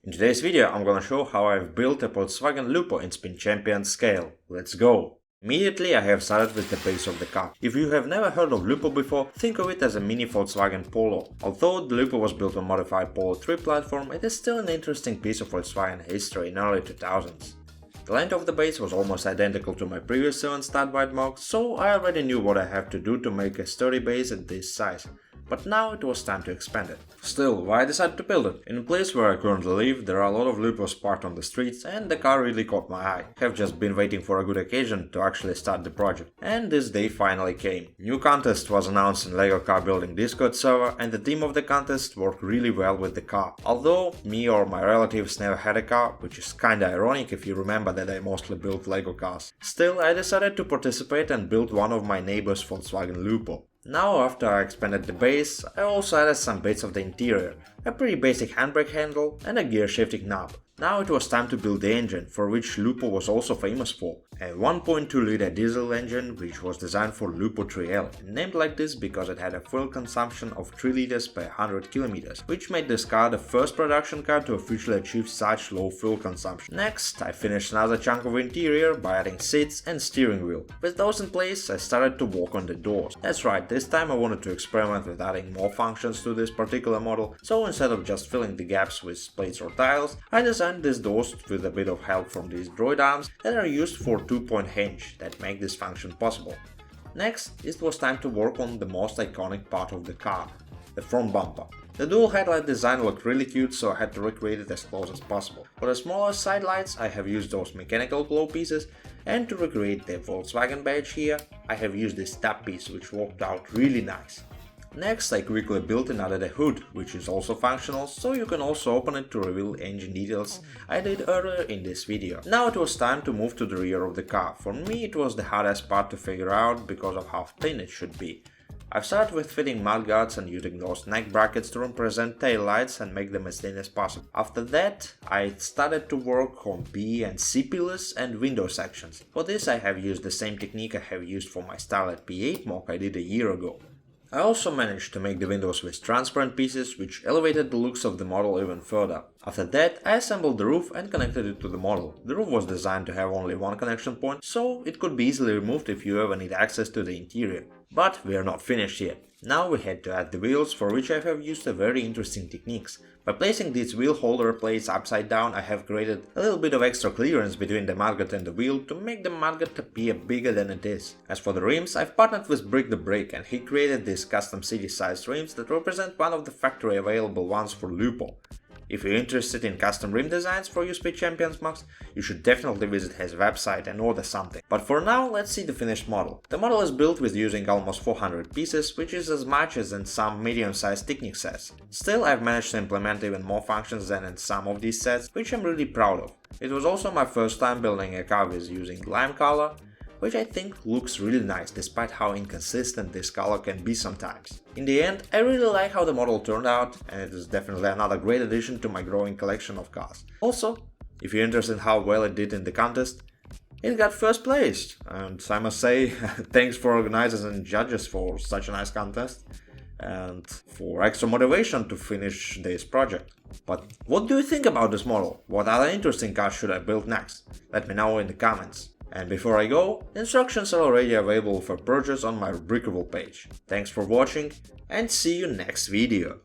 In today's video I'm gonna show how I've built a Volkswagen Lupo in Spin Champion scale. Let's go! Immediately I have started with the base of the car. If you have never heard of Lupo before, think of it as a mini Volkswagen Polo. Although the Lupo was built on modified Polo 3 platform, it is still an interesting piece of Volkswagen history in early 2000s. The length of the base was almost identical to my previous 7 stud wide mock, so I already knew what I have to do to make a sturdy base at this size. But now it was time to expand it. Still, why I decided to build it? In the place where I currently live, there are a lot of Lupos parked on the streets, and the car really caught my eye. I have just been waiting for a good occasion to actually start the project. And this day finally came. New contest was announced in LEGO Car Building Discord server, and the theme of the contest worked really well with the car. Although me or my relatives never had a car, which is kinda ironic if you remember that I mostly built LEGO cars. Still, I decided to participate and build one of my neighbor's Volkswagen Lupo. Now, after I expanded the base, I also added some bits of the interior, a pretty basic handbrake handle and a gear shifting knob. Now it was time to build the engine, for which Lupo was also famous for. A 1.2-liter diesel engine which was designed for Lupo 3L, named like this because it had a fuel consumption of 3 liters per 100 kilometers, which made this car the first production car to officially achieve such low fuel consumption. Next, I finished another chunk of interior by adding seats and steering wheel. With those in place, I started to work on the doors. That's right, this time I wanted to experiment with adding more functions to this particular model, so instead of just filling the gaps with plates or tiles, I designed these doors with a bit of help from these droid arms that are used for 2-point hinge that make this function possible. Next, it was time to work on the most iconic part of the car, the front bumper. The dual headlight design looked really cute, so I had to recreate it as close as possible. For the smaller side lights, I have used those mechanical glow pieces, and to recreate the Volkswagen badge here, I have used this tab piece, which worked out really nice. Next, I quickly built and added a hood, which is also functional, so you can also open it to reveal engine details I did earlier in this video. Now it was time to move to the rear of the car. For me it was the hardest part to figure out because of how thin it should be. I've started with fitting mudguards and using those neck brackets to represent tail lights and make them as thin as possible. After that, I started to work on B and C pillars and window sections. For this I have used the same technique I have used for my Starlet P8 mock I did a year ago. I also managed to make the windows with transparent pieces, which elevated the looks of the model even further. After that, I assembled the roof and connected it to the model. The roof was designed to have only one connection point, so it could be easily removed if you ever need access to the interior. But we are not finished yet. Now we had to add the wheels, for which I have used a very interesting techniques. By placing these wheel holder plates upside down, I have created a little bit of extra clearance between the mudguard and the wheel to make the mudguard appear bigger than it is. As for the rims, I've partnered with Brick the Brick, and he created these custom city-sized rims that represent one of the factory available ones for Lupo. If you're interested in custom rim designs for your Speed Champions mocks, you should definitely visit his website and order something. But for now, let's see the finished model. The model is built with using almost 400 pieces, which is as much as in some medium-sized Technic sets. Still, I've managed to implement even more functions than in some of these sets, which I'm really proud of. It was also my first time building a car with using lime color, which I think looks really nice despite how inconsistent this color can be sometimes. In the end, I really like how the model turned out, and it is definitely another great addition to my growing collection of cars. Also, if you're interested in how well it did in the contest, it got first place, and I must say thanks for organizers and judges for such a nice contest and for extra motivation to finish this project. But what do you think about this model? What other interesting cars should I build next? Let me know in the comments. And before I go, instructions are already available for purchase on my Brickable page. Thanks for watching and see you next video.